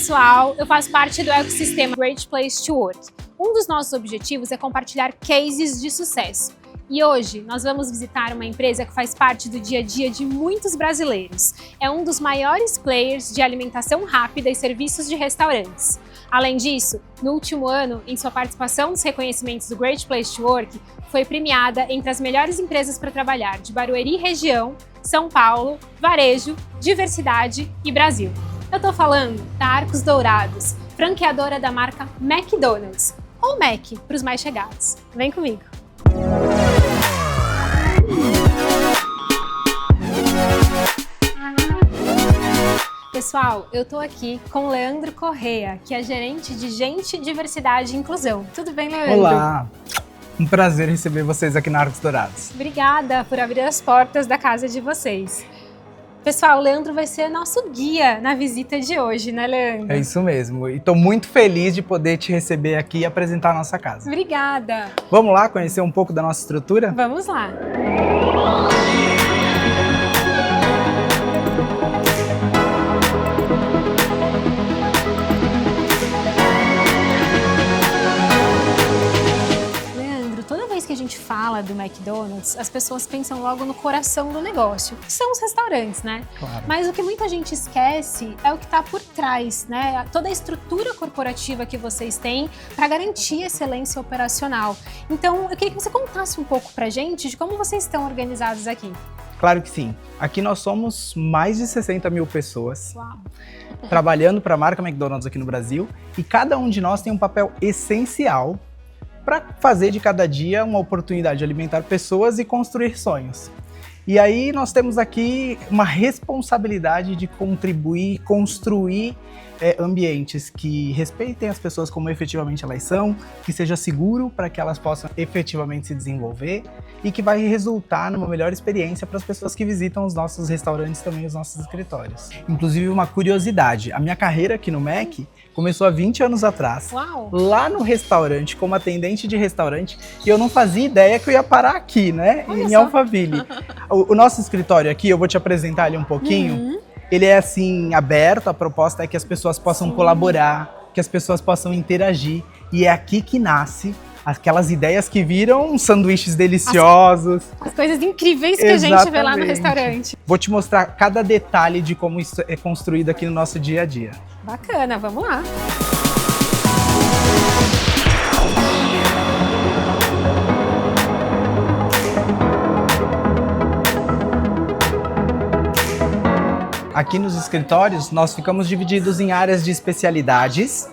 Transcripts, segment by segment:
pessoal, eu faço parte do ecossistema Great Place to Work. Um dos nossos objetivos é compartilhar cases de sucesso. E hoje nós vamos visitar uma empresa que faz parte do dia a dia de muitos brasileiros. É um dos maiores players de alimentação rápida e serviços de restaurantes. Além disso, no último ano, em sua participação nos reconhecimentos do Great Place to Work, foi premiada entre as melhores empresas para trabalhar de Barueri região, São Paulo, Varejo, Diversidade e Brasil. Eu tô falando da Arcos Dourados, franqueadora da marca McDonald's, ou Mac para os mais chegados. Vem comigo! Pessoal, eu tô aqui com o Leandro Correia, que é gerente de Gente, Diversidade e Inclusão. Tudo bem, Leandro? Olá! Um prazer receber vocês aqui na Arcos Dourados. Obrigada por abrir as portas da casa de vocês. Pessoal, o Leandro vai ser nosso guia na visita de hoje, né, Leandro? É isso mesmo. E tô muito feliz de poder te receber aqui e apresentar a nossa casa. Obrigada! Vamos lá conhecer um pouco da nossa estrutura? Vamos lá! Que a gente fala do McDonald's, as pessoas pensam logo no coração do negócio, que são os restaurantes, né? Claro. Mas o que muita gente esquece é o que está por trás, né? Toda a estrutura corporativa que vocês têm para garantir excelência operacional. Então, eu queria que você contasse um pouco pra gente de como vocês estão organizados aqui. Claro que sim. Aqui nós somos mais de 60 mil pessoas. Uau. Trabalhando para a marca McDonald's aqui no Brasil, e cada um de nós tem um papel essencial para fazer de cada dia uma oportunidade de alimentar pessoas e construir sonhos. E aí nós temos aqui uma responsabilidade de contribuir, construir ambientes que respeitem as pessoas como efetivamente elas são, que seja seguro para que elas possam efetivamente se desenvolver e que vai resultar numa melhor experiência para as pessoas que visitam os nossos restaurantes e também os nossos escritórios. Inclusive, uma curiosidade, a minha carreira aqui no Mac começou há 20 anos atrás. Uau. Lá no restaurante, como atendente de restaurante, e eu não fazia ideia que eu ia parar aqui, né? Olha em só. Alphaville. O nosso escritório aqui, eu vou te apresentar ali um pouquinho, ele é assim, aberto, a proposta é que as pessoas possam colaborar, que as pessoas possam interagir, e é aqui que nasce aquelas ideias que viram sanduíches deliciosos. As coisas incríveis que a gente vê lá no restaurante. Vou te mostrar cada detalhe de como isso é construído aqui no nosso dia a dia. Bacana, vamos lá. Aqui nos escritórios, nós ficamos divididos em áreas de especialidades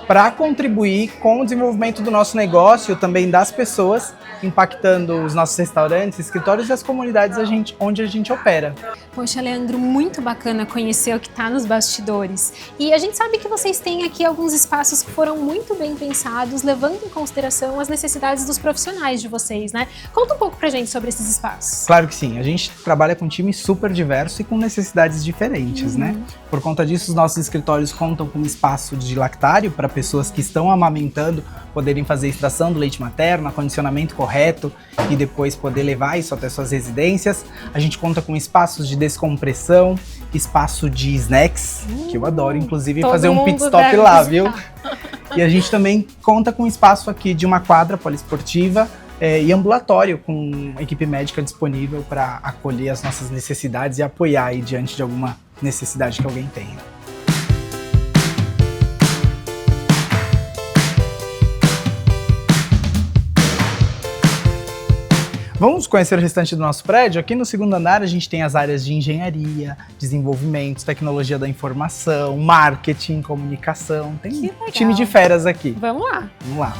para contribuir com o desenvolvimento do nosso negócio, também das pessoas, impactando os nossos restaurantes, escritórios e as comunidades onde a gente opera. Poxa, Leandro, muito bacana conhecer o que está nos bastidores. E a gente sabe que vocês têm aqui alguns espaços que foram muito bem pensados, levando em consideração as necessidades dos profissionais de vocês, né? Conta um pouco pra gente sobre esses espaços. Claro que sim, a gente trabalha com um time super diverso e com necessidades diferentes, né? Por conta disso, os nossos escritórios contam com um espaço de lactário para pessoas que estão amamentando poderem fazer extração do leite materno, acondicionamento correto e depois poder levar isso até suas residências. A gente conta com espaços de descompressão, espaço de snacks, que eu adoro, inclusive fazer um pit stop lá, viu? E a gente também conta com espaço aqui de uma quadra poliesportiva e ambulatório com equipe médica disponível para acolher as nossas necessidades e apoiar aí diante de alguma necessidade que alguém tenha. Vamos conhecer o restante do nosso prédio? Aqui no segundo andar a gente tem as áreas de engenharia, desenvolvimento, tecnologia da informação, marketing, comunicação. Tem um time de feras aqui. Vamos lá. Vamos lá.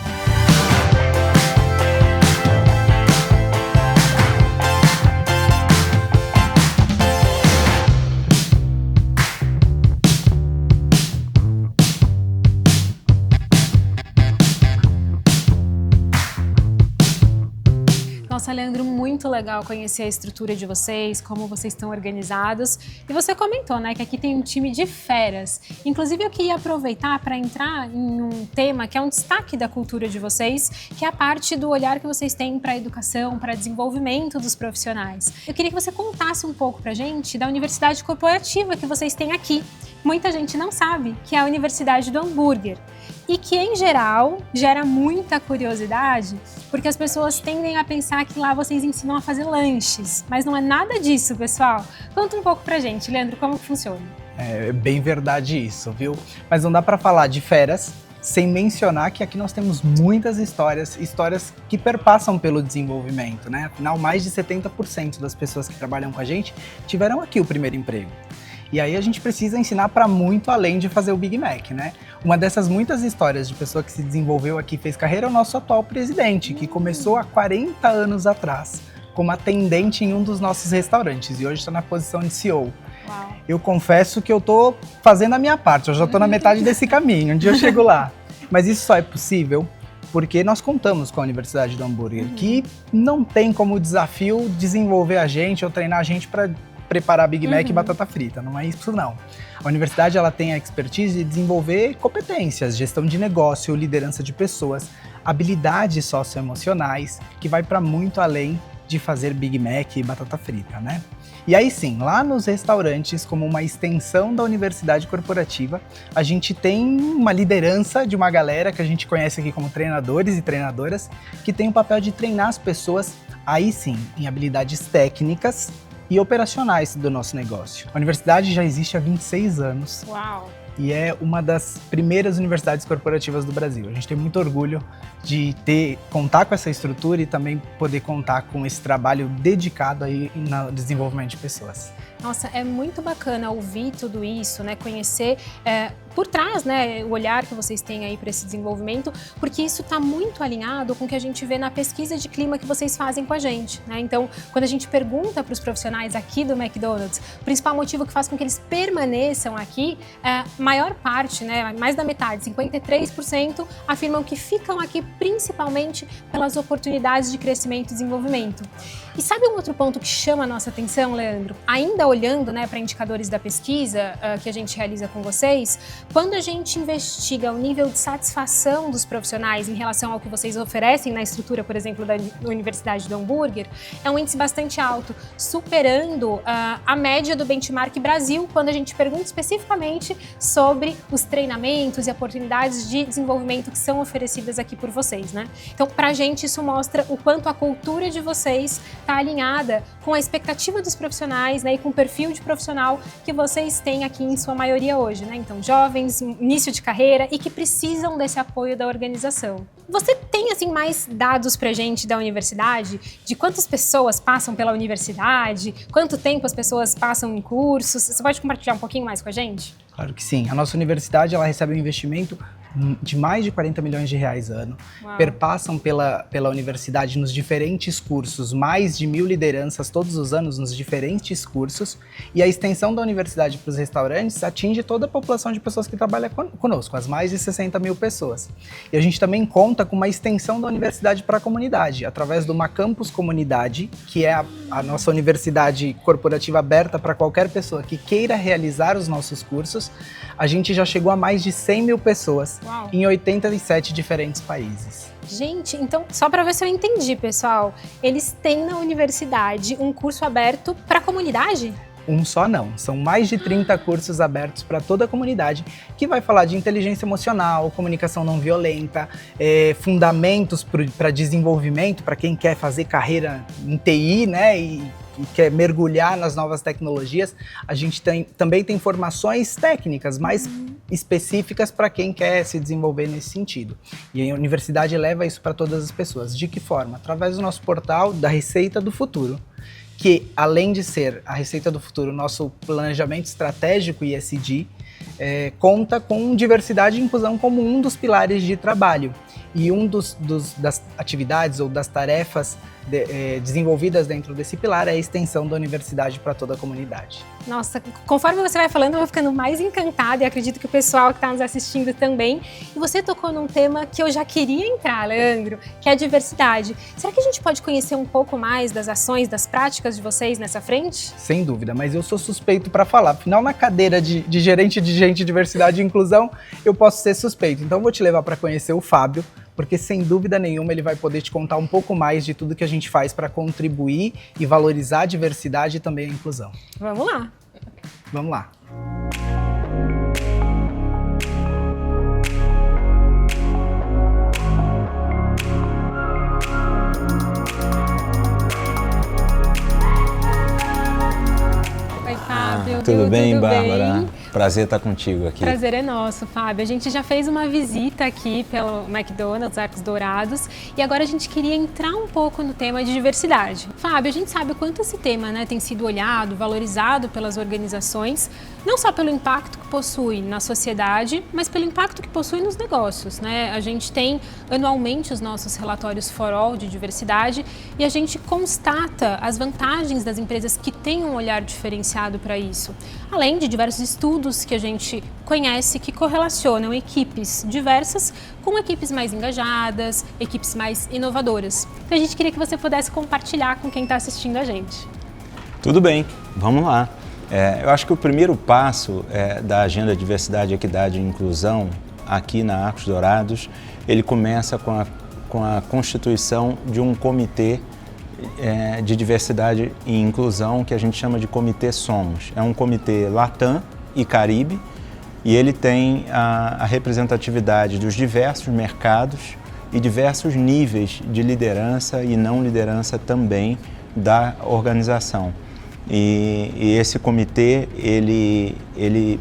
Nossa, Leandro, muito legal conhecer a estrutura de vocês, como vocês estão organizados. E você comentou, né, que aqui tem um time de feras. Inclusive, eu queria aproveitar para entrar em um tema que é um destaque da cultura de vocês, que é a parte do olhar que vocês têm para a educação, para desenvolvimento dos profissionais. Eu queria que você contasse um pouco para a gente da universidade corporativa que vocês têm aqui, muita gente não sabe, que é a Universidade do Hambúrguer. E que, em geral, gera muita curiosidade, porque as pessoas tendem a pensar que lá vocês ensinam a fazer lanches. Mas não é nada disso, pessoal. Conta um pouco pra gente, Leandro, como que funciona. É bem verdade isso, viu? Mas não dá pra falar de feras sem mencionar que aqui nós temos muitas histórias que perpassam pelo desenvolvimento, né? Afinal, mais de 70% das pessoas que trabalham com a gente tiveram aqui o primeiro emprego. E aí a gente precisa ensinar para muito além de fazer o Big Mac, né? Uma dessas muitas histórias de pessoa que se desenvolveu aqui, fez carreira, é o nosso atual presidente, que começou há 40 anos atrás como atendente em um dos nossos restaurantes e hoje está na posição de CEO. Uau. Eu confesso que eu tô fazendo a minha parte, eu já tô na metade desse caminho, um dia eu chego lá. Mas isso só é possível porque nós contamos com a Universidade do Hambúrguer, que não tem como desafio desenvolver a gente ou treinar a gente para preparar Big Mac e batata frita, não é isso não. A universidade ela tem a expertise de desenvolver competências, gestão de negócio, liderança de pessoas, habilidades socioemocionais, que vai para muito além de fazer Big Mac e batata frita, né? E aí sim, lá nos restaurantes, como uma extensão da universidade corporativa, a gente tem uma liderança de uma galera que a gente conhece aqui como treinadores e treinadoras, que tem o papel de treinar as pessoas, aí sim, em habilidades técnicas e operacionais do nosso negócio. A universidade já existe há 26 anos. Uau! E é uma das primeiras universidades corporativas do Brasil. A gente tem muito orgulho de contar com essa estrutura e também poder contar com esse trabalho dedicado aí no desenvolvimento de pessoas. Nossa, é muito bacana ouvir tudo isso, né? Conhecer por trás, né, o olhar que vocês têm aí para esse desenvolvimento, porque isso está muito alinhado com o que a gente vê na pesquisa de clima que vocês fazem com a gente, né? Então, quando a gente pergunta para os profissionais aqui do McDonald's, o principal motivo que faz com que eles permaneçam aqui, maior parte, né, mais da metade, 53%, afirmam que ficam aqui principalmente pelas oportunidades de crescimento e desenvolvimento. E sabe um outro ponto que chama a nossa atenção, Leandro? Ainda olhando, né, para indicadores da pesquisa que a gente realiza com vocês, quando a gente investiga o nível de satisfação dos profissionais em relação ao que vocês oferecem na estrutura, por exemplo, da Universidade do Hambúrguer, é um índice bastante alto, superando a média do benchmark Brasil, quando a gente pergunta especificamente sobre os treinamentos e oportunidades de desenvolvimento que são oferecidas aqui por vocês, né? Então, pra gente, isso mostra o quanto a cultura de vocês está alinhada com a expectativa dos profissionais, né, e com o perfil de profissional que vocês têm aqui em sua maioria hoje, né? Então, jovens, início de carreira e que precisam desse apoio da organização. Você tem, assim, mais dados pra gente da universidade, de quantas pessoas passam pela universidade, quanto tempo as pessoas passam em cursos? Você pode compartilhar um pouquinho mais com a gente? Claro que sim. A nossa universidade ela recebe um investimento de mais de 40 milhões de reais ano. Uau. Perpassam pela universidade nos diferentes cursos, mais de 1000 lideranças todos os anos nos diferentes cursos. E a extensão da universidade para os restaurantes atinge toda a população de pessoas que trabalham conosco, as mais de 60 mil pessoas. E a gente também conta com uma extensão da universidade para a comunidade, através de uma campus comunidade, que é a nossa universidade corporativa aberta para qualquer pessoa que queira realizar os nossos cursos. A gente já chegou a mais de 100 mil pessoas. Uau. Em 87 diferentes países. Gente, então, só para ver se eu entendi, pessoal, eles têm na universidade um curso aberto para a comunidade? Um só não, são mais de 30 cursos abertos para toda a comunidade, que vai falar de inteligência emocional, comunicação não violenta, fundamentos para desenvolvimento, para quem quer fazer carreira em TI, né, e quer mergulhar nas novas tecnologias. A gente também tem formações técnicas mais específicas para quem quer se desenvolver nesse sentido. E a universidade leva isso para todas as pessoas. De que forma? Através do nosso portal da Receita do Futuro, que além de ser a Receita do Futuro, nosso planejamento estratégico ESG, conta com diversidade e inclusão como um dos pilares de trabalho. E das atividades ou das tarefas desenvolvidas dentro desse pilar é a extensão da universidade para toda a comunidade. Nossa, conforme você vai falando, eu vou ficando mais encantada e acredito que o pessoal que está nos assistindo também. E você tocou num tema que eu já queria entrar, Leandro, que é a diversidade. Será que a gente pode conhecer um pouco mais das ações, das práticas de vocês nessa frente? Sem dúvida, mas eu sou suspeito para falar. Afinal, na cadeira de gerente de gente, diversidade e inclusão, eu posso ser suspeito. Então, eu vou te levar para conhecer o Fábio, porque sem dúvida nenhuma ele vai poder te contar um pouco mais de tudo que a gente faz para contribuir e valorizar a diversidade e também a inclusão. Vamos lá! Vamos lá! Fábio. Tudo bem, Bárbara? Bem? Prazer estar contigo aqui. Prazer é nosso, Fábio. A gente já fez uma visita aqui pelo McDonald's Arcos Dourados e agora a gente queria entrar um pouco no tema de diversidade. Fábio, a gente sabe o quanto esse tema, né, tem sido olhado, valorizado pelas organizações, não só pelo impacto que possui na sociedade, mas pelo impacto que possui nos negócios, né? A gente tem anualmente os nossos relatórios For All de diversidade e a gente constata as vantagens das empresas que têm um olhar diferenciado para isso, além de diversos estudos que a gente conhece que correlacionam equipes diversas com equipes mais engajadas, equipes mais inovadoras. Então a gente queria que você pudesse compartilhar com quem está assistindo a gente. Tudo bem, vamos lá. Eu acho que o primeiro passo da Agenda Diversidade, Equidade e Inclusão aqui na Arcos Dourados, ele começa com a constituição de um comitê de diversidade e inclusão que a gente chama de Comitê Somos. É um comitê Latam e Caribe e ele tem a representatividade dos diversos mercados e diversos níveis de liderança e não liderança também da organização. E esse comitê, ele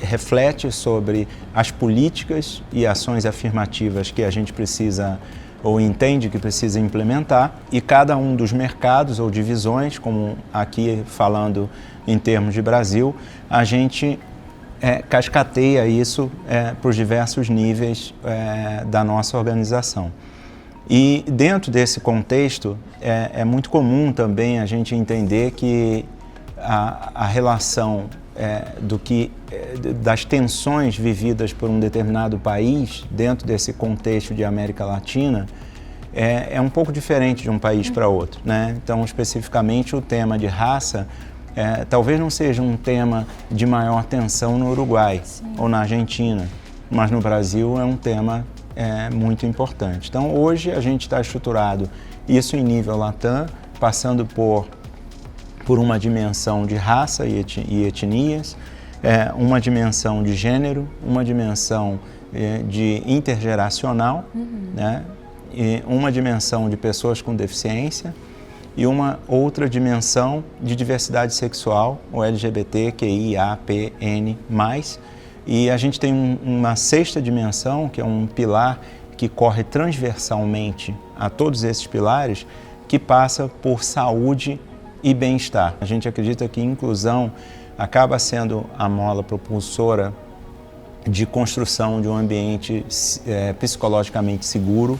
reflete sobre as políticas e ações afirmativas que a gente precisa ou entende que precisa implementar, e cada um dos mercados ou divisões, como aqui falando em termos de Brasil, a gente cascateia isso para os diversos níveis da nossa organização. E dentro desse contexto, é muito comum também a gente entender que a relação das tensões vividas por um determinado país, dentro desse contexto de América Latina, é um pouco diferente de um país para outro, né? Então, especificamente, o tema de raça talvez não seja um tema de maior tensão no Uruguai ou na Argentina, mas no Brasil é um tema muito importante. Então, hoje a gente está estruturado isso em nível Latam, passando por uma dimensão de raça e etnias, uma dimensão de gênero, uma dimensão de intergeracional, né? E uma dimensão de pessoas com deficiência e uma outra dimensão de diversidade sexual, o LGBTQIAPN+. E a gente tem uma sexta dimensão, que é um pilar que corre transversalmente a todos esses pilares, que passa por saúde e bem-estar. A gente acredita que inclusão acaba sendo a mola propulsora de construção de um ambiente psicologicamente seguro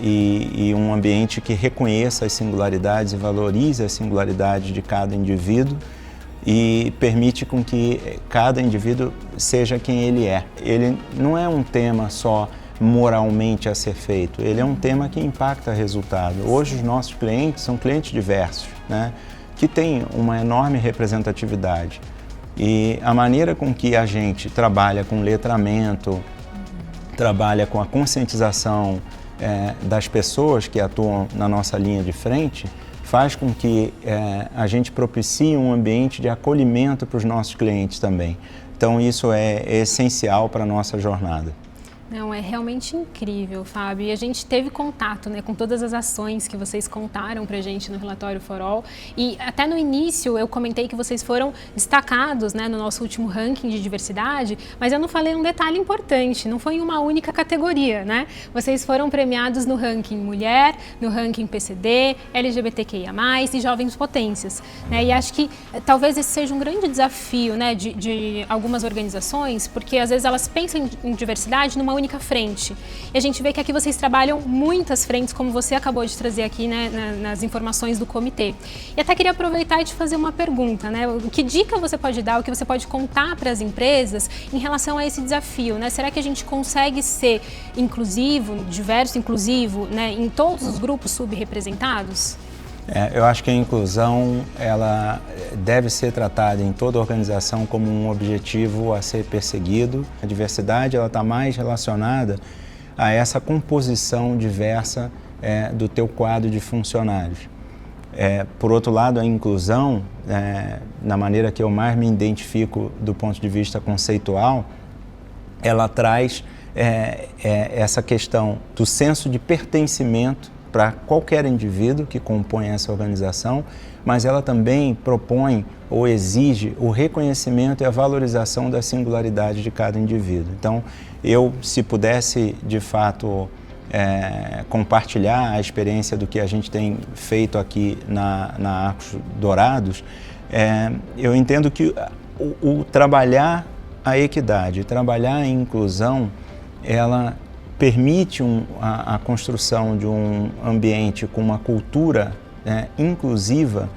e um ambiente que reconheça as singularidades e valorize as singularidades de cada indivíduo e permite com que cada indivíduo seja quem ele é. Ele não é um tema só moralmente a ser feito, ele é um tema que impacta resultado. Hoje os nossos clientes são clientes diversos, né, que têm uma enorme representatividade. E a maneira com que a gente trabalha com letramento, trabalha com a conscientização das pessoas que atuam na nossa linha de frente, faz com que a gente propicie um ambiente de acolhimento para os nossos clientes também. Então isso é essencial para a nossa jornada. Não, é realmente incrível, Fábio. E a gente teve contato, né, com todas as ações que vocês contaram pra gente no relatório For All. E até no início eu comentei que vocês foram destacados, né, no nosso último ranking de diversidade, mas eu não falei um detalhe importante, não foi em uma única categoria, né? Vocês foram premiados no ranking Mulher, no ranking PCD, LGBTQIA+, e Jovens Potências, né? E acho que talvez esse seja um grande desafio, né, de algumas organizações, porque às vezes elas pensam em diversidade numa única frente. E a gente vê que aqui vocês trabalham muitas frentes, como você acabou de trazer aqui, né, nas informações do comitê. E até queria aproveitar e te fazer uma pergunta, né? Que dica você pode dar, o que você pode contar para as empresas em relação a esse desafio, né? Será que a gente consegue ser inclusivo, diverso, inclusivo, né, em todos os grupos subrepresentados? Eu acho que a inclusão ela deve ser tratada em toda organização como um objetivo a ser perseguido. A diversidade ela está mais relacionada a essa composição diversa do teu quadro de funcionários. Por outro lado, a inclusão, na maneira que eu mais me identifico do ponto de vista conceitual, ela traz essa questão do senso de pertencimento para qualquer indivíduo que compõe essa organização, mas ela também propõe ou exige o reconhecimento e a valorização da singularidade de cada indivíduo. Então, eu, se pudesse, de fato, compartilhar a experiência do que a gente tem feito aqui na Arcos Dourados, eu entendo que o trabalhar a equidade, trabalhar a inclusão, ela permite a construção de um ambiente com uma cultura inclusiva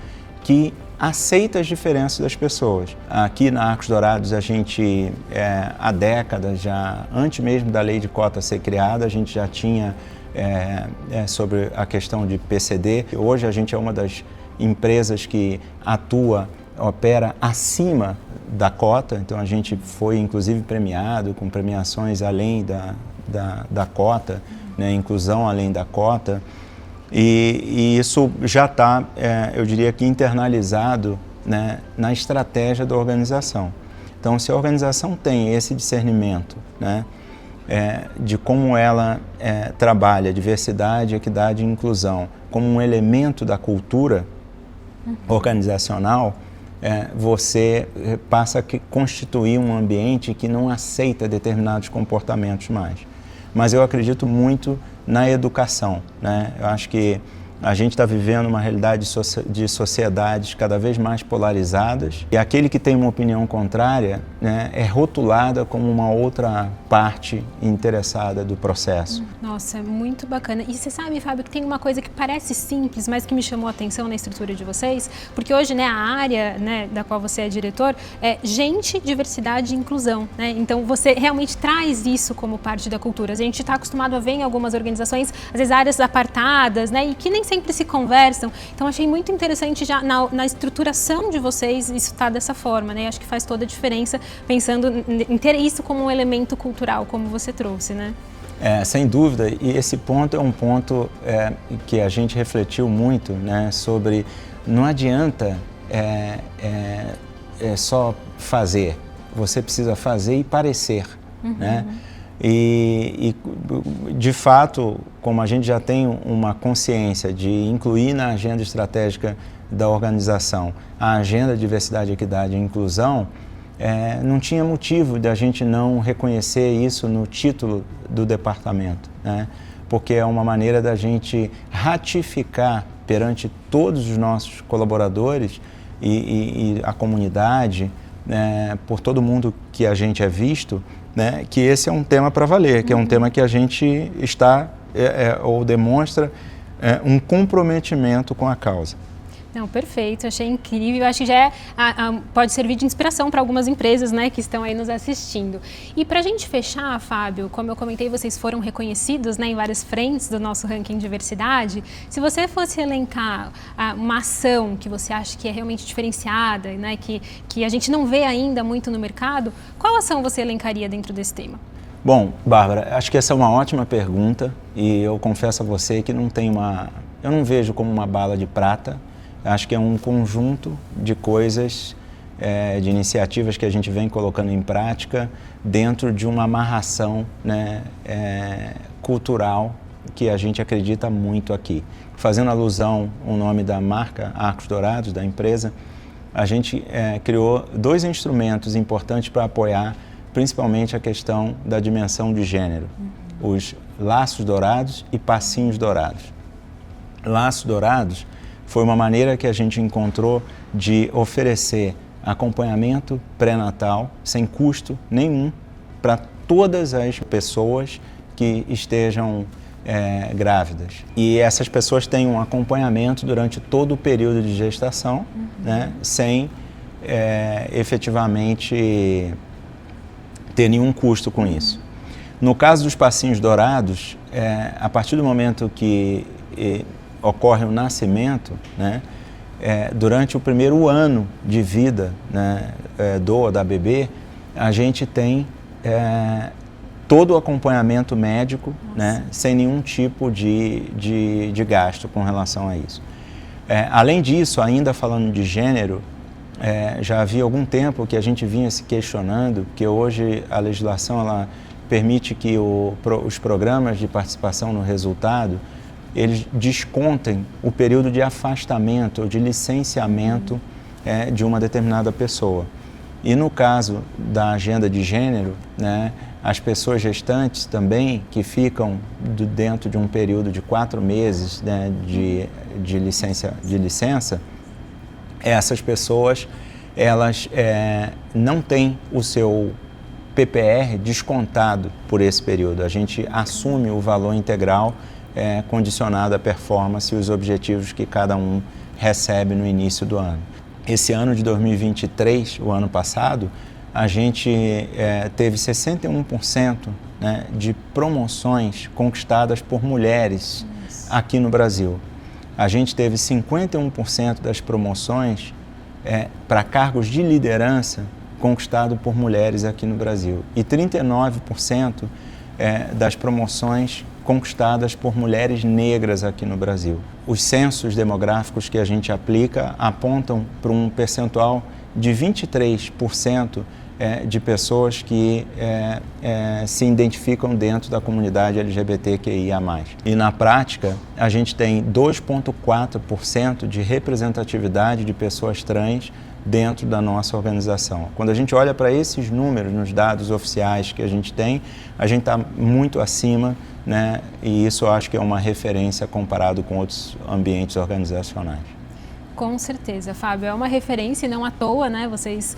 que aceita as diferenças das pessoas. Aqui na Arcos Dourados, a gente, há décadas, já antes mesmo da lei de cota ser criada, a gente já tinha sobre a questão de PCD. Hoje a gente é uma das empresas que opera acima da cota, então a gente foi inclusive premiado com premiações além da cota, né, inclusão além da cota, e isso já está, eu diria que internalizado, né, na estratégia da organização. Então, se a organização tem esse discernimento, né, de como ela trabalha diversidade, equidade e inclusão como um elemento da cultura organizacional, você passa a constituir um ambiente que não aceita determinados comportamentos mais. Mas eu acredito muito na educação, né? Eu acho que a gente está vivendo uma realidade de sociedades cada vez mais polarizadas e aquele que tem uma opinião contrária, né, é rotulada como uma outra parte interessada do processo. Nossa, muito bacana. E você sabe, Fábio, que tem uma coisa que parece simples, mas que me chamou a atenção na estrutura de vocês, porque hoje, né, a área, né, da qual você é diretor é gente, diversidade e inclusão, né? Então você realmente traz isso como parte da cultura. A gente está acostumado a ver em algumas organizações, às vezes áreas apartadas, né, e que nem sempre se conversam. Então achei muito interessante já na estruturação de vocês isso está dessa forma, né? Acho que faz toda a diferença pensando em ter isso como um elemento cultural, como você trouxe, né? Sem dúvida, e esse ponto é um ponto que a gente refletiu muito, né, sobre não adianta só fazer, você precisa fazer e parecer, né? E, de fato, como a gente já tem uma consciência de incluir na agenda estratégica da organização a agenda de diversidade, equidade e inclusão, não tinha motivo de a gente não reconhecer isso no título do departamento, né? Porque é uma maneira da gente ratificar perante todos os nossos colaboradores e a comunidade, né, por todo mundo que a gente é visto, né, que esse é um tema para valer, que é um tema que a gente está ou demonstra um comprometimento com a causa. Não, perfeito, achei incrível, acho que já pode servir de inspiração para algumas empresas, né, que estão aí nos assistindo. E para a gente fechar, Fábio, como eu comentei, vocês foram reconhecidos, né, em várias frentes do nosso ranking diversidade. Se você fosse elencar uma ação que você acha que é realmente diferenciada, né, que a gente não vê ainda muito no mercado, qual ação você elencaria dentro desse tema? Bom, Bárbara, acho que essa é uma ótima pergunta e eu confesso a você que eu não vejo como uma bala de prata. Acho que é um conjunto de coisas, de iniciativas que a gente vem colocando em prática dentro de uma amarração, né, cultural que a gente acredita muito aqui. Fazendo alusão ao nome da marca Arcos Dourados, da empresa, a gente criou 2 instrumentos importantes para apoiar principalmente a questão da dimensão de gênero, os Laços Dourados e Passinhos Dourados. Laços Dourados foi uma maneira que a gente encontrou de oferecer acompanhamento pré-natal sem custo nenhum para todas as pessoas que estejam grávidas. E essas pessoas têm um acompanhamento durante todo o período de gestação, né, sem efetivamente ter nenhum custo com isso. No caso dos Passinhos Dourados, a partir do momento que ocorre o nascimento, né, durante o primeiro ano de vida, né, da bebê, a gente tem todo o acompanhamento médico, né, sem nenhum tipo de gasto com relação a isso. Além disso, ainda falando de gênero, já havia algum tempo que a gente vinha se questionando, que hoje a legislação ela permite que os programas de participação no resultado eles descontem o período de afastamento ou de licenciamento de uma determinada pessoa. E no caso da agenda de gênero, né, as pessoas gestantes também, que ficam dentro de um período de 4 meses, né, de licença, essas pessoas elas não têm o seu PPR descontado por esse período. A gente assume o valor integral condicionado à performance e os objetivos que cada um recebe no início do ano. Esse ano de 2023, o ano passado, a gente teve 61%, né, de promoções conquistadas por mulheres aqui no Brasil. A gente teve 51% das promoções para cargos de liderança conquistado por mulheres aqui no Brasil e 39% das promoções conquistadas por mulheres negras aqui no Brasil. Os censos demográficos que a gente aplica apontam para um percentual de 23% de pessoas que se identificam dentro da comunidade LGBTQIA+. E na prática, a gente tem 2,4% de representatividade de pessoas trans dentro da nossa organização. Quando a gente olha para esses números nos dados oficiais que a gente está muito acima, né? E isso eu acho que é uma referência comparado com outros ambientes organizacionais. Com certeza, Fábio, é uma referência e não à toa, né? Vocês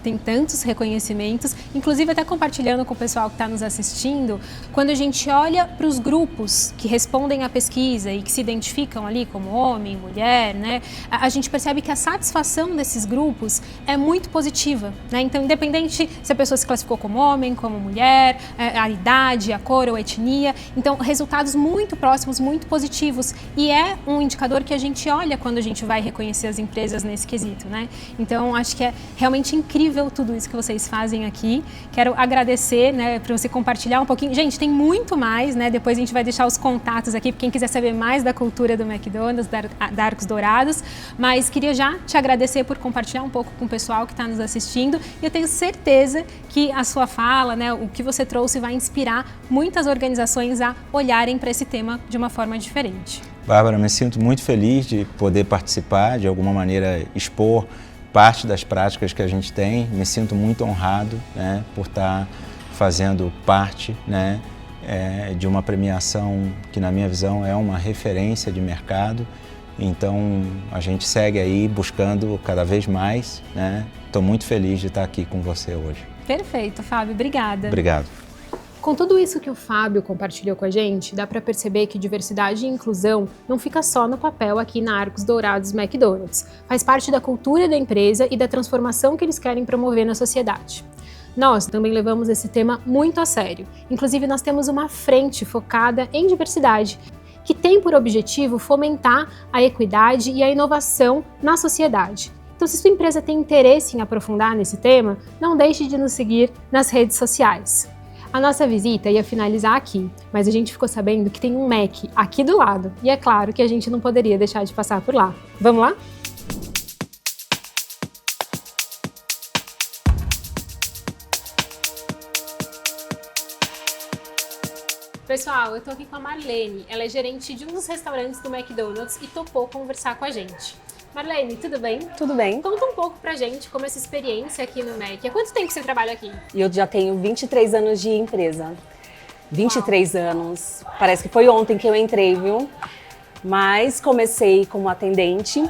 têm tantos reconhecimentos, inclusive até compartilhando com o pessoal que está nos assistindo, quando a gente olha para os grupos que respondem à pesquisa e que se identificam ali como homem, mulher, né? A gente percebe que a satisfação desses grupos é muito positiva, né? Então, independente se a pessoa se classificou como homem, como mulher, a idade, a cor ou a etnia, então resultados muito próximos, muito positivos, e é um indicador que a gente olha quando a gente vai reconhecer as empresas nesse quesito, né? Então, acho que é realmente incrível tudo isso que vocês fazem aqui. Quero agradecer, né, por você compartilhar um pouquinho. Gente, tem muito mais, né? Depois a gente vai deixar os contatos aqui para quem quiser saber mais da cultura do McDonald's, da Arcos Dourados. Mas queria já te agradecer por compartilhar um pouco com o pessoal que está nos assistindo. E eu tenho certeza que a sua fala, né, o que você trouxe vai inspirar muitas organizações a olharem para esse tema de uma forma diferente. Bárbara, me sinto muito feliz de poder participar, de alguma maneira expor parte das práticas que a gente tem. Me sinto muito honrado, né, por estar fazendo parte, né, de uma premiação que, na minha visão, é uma referência de mercado. Então, a gente segue aí buscando cada vez mais, né? Estou muito feliz de estar aqui com você hoje. Perfeito, Fábio. Obrigada. Obrigado. Com tudo isso que o Fábio compartilhou com a gente, dá para perceber que diversidade e inclusão não fica só no papel aqui na Arcos Dourados McDonald's. Faz parte da cultura da empresa e da transformação que eles querem promover na sociedade. Nós também levamos esse tema muito a sério. Inclusive, nós temos uma frente focada em diversidade, que tem por objetivo fomentar a equidade e a inovação na sociedade. Então, se sua empresa tem interesse em aprofundar nesse tema, não deixe de nos seguir nas redes sociais. A nossa visita ia finalizar aqui, mas a gente ficou sabendo que tem um Mac aqui do lado, e é claro que a gente não poderia deixar de passar por lá. Vamos lá? Pessoal, eu tô aqui com a Marlene, ela é gerente de um dos restaurantes do McDonald's e topou conversar com a gente. Marlene, tudo bem? Tudo bem. Conta um pouco pra gente como essa experiência aqui no Mac. Há quanto tempo você trabalha aqui? Eu já tenho 23 anos de empresa. 23 anos. Parece que foi ontem que eu entrei, viu? Mas comecei como atendente,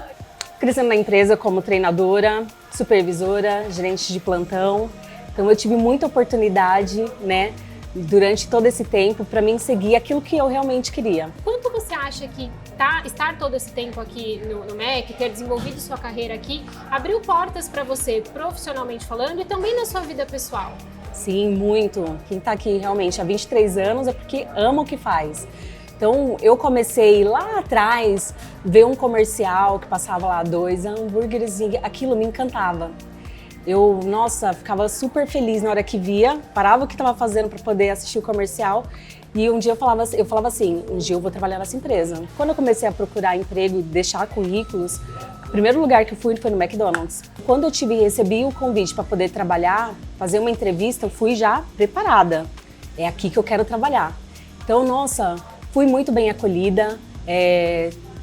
crescendo na empresa como treinadora, supervisora, gerente de plantão. Então eu tive muita oportunidade, né, durante todo esse tempo para mim seguir aquilo que eu realmente queria. Quanto você acha que estar todo esse tempo aqui no Mac, ter desenvolvido sua carreira aqui, abriu portas para você profissionalmente falando e também na sua vida pessoal? Sim, muito. Quem está aqui realmente há 23 anos é porque ama o que faz. Então, eu comecei lá atrás, ver um comercial que passava lá 2 hambúrgueres e aquilo me encantava. Eu, nossa, ficava super feliz na hora que via, parava o que estava fazendo para poder assistir o comercial e um dia eu falava assim, um dia eu vou trabalhar nessa empresa. Quando eu comecei a procurar emprego e deixar currículos, o primeiro lugar que eu fui foi no McDonald's. Quando eu recebi o convite para poder trabalhar, fazer uma entrevista, eu fui já preparada. É aqui que eu quero trabalhar. Então, nossa, fui muito bem acolhida,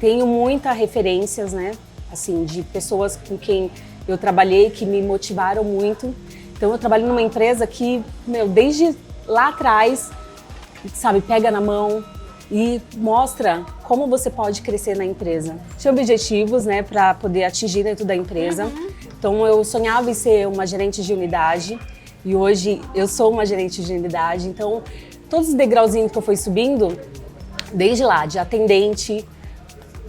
Tenho muitas referências, né? Assim, de pessoas com quem eu trabalhei que me motivaram muito. Então eu trabalho numa empresa que, desde lá atrás, sabe, pega na mão e mostra como você pode crescer na empresa. Tinha objetivos, né, para poder atingir dentro da empresa. Então eu sonhava em ser uma gerente de unidade e hoje eu sou uma gerente de unidade. Então todos os degrauzinhos que eu fui subindo, desde lá, de atendente,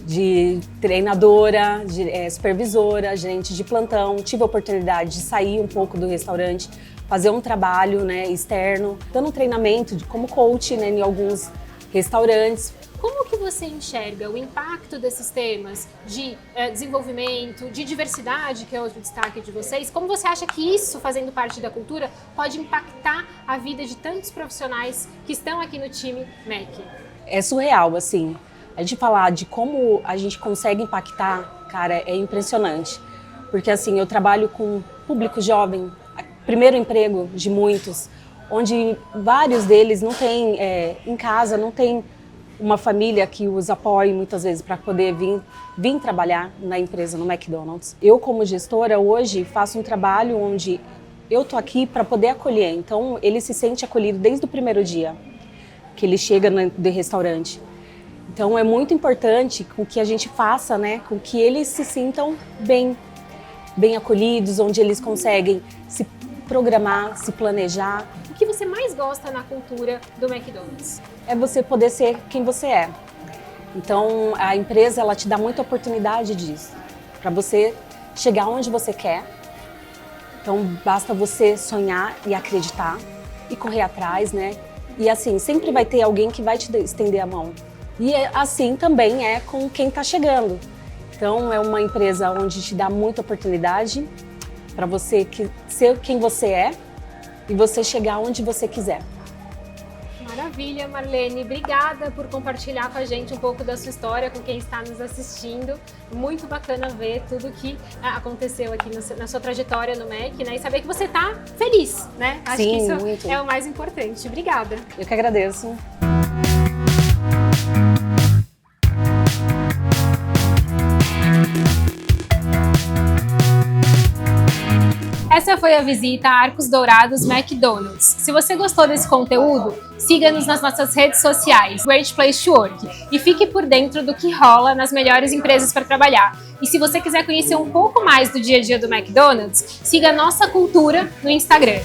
de treinadora, de supervisora, gerente de plantão, tive a oportunidade de sair um pouco do restaurante, fazer um trabalho, né, externo, dando treinamento como coach, né, em alguns restaurantes. Como que você enxerga o impacto desses temas de desenvolvimento, de diversidade, que é outro destaque de vocês? Como você acha que isso, fazendo parte da cultura, pode impactar a vida de tantos profissionais que estão aqui no time MEC? É surreal, assim. A gente falar de como a gente consegue impactar, cara, é impressionante. Porque assim, eu trabalho com público jovem, primeiro emprego de muitos, onde vários deles não têm, em casa, não tem uma família que os apoie muitas vezes para poder vir trabalhar na empresa, no McDonald's. Eu, como gestora, hoje faço um trabalho onde eu tô aqui para poder acolher. Então, ele se sente acolhido desde o primeiro dia que ele chega no restaurante. Então é muito importante com que a gente faça, né, com que eles se sintam bem acolhidos, onde eles conseguem se programar, se planejar. O que você mais gosta na cultura do McDonald's? É você poder ser quem você é. Então a empresa, ela te dá muita oportunidade disso, para você chegar onde você quer. Então basta você sonhar e acreditar e correr atrás, né? E assim, sempre vai ter alguém que vai te estender a mão. E assim também é com quem está chegando. Então é uma empresa onde te dá muita oportunidade para você ser quem você é e você chegar onde você quiser. Maravilha, Marlene. Obrigada por compartilhar com a gente um pouco da sua história, com quem está nos assistindo. Muito bacana ver tudo que aconteceu aqui na sua trajetória no MEC, né? E saber que você está feliz, né? Acho Sim, que isso muito. é o mais importante. Obrigada. Eu que agradeço. Essa foi a visita a Arcos Dourados McDonald's. Se você gostou desse conteúdo, siga-nos nas nossas redes sociais, Great Place to Work, e fique por dentro do que rola nas melhores empresas para trabalhar. E se você quiser conhecer um pouco mais do dia a dia do McDonald's, siga a nossa cultura no Instagram.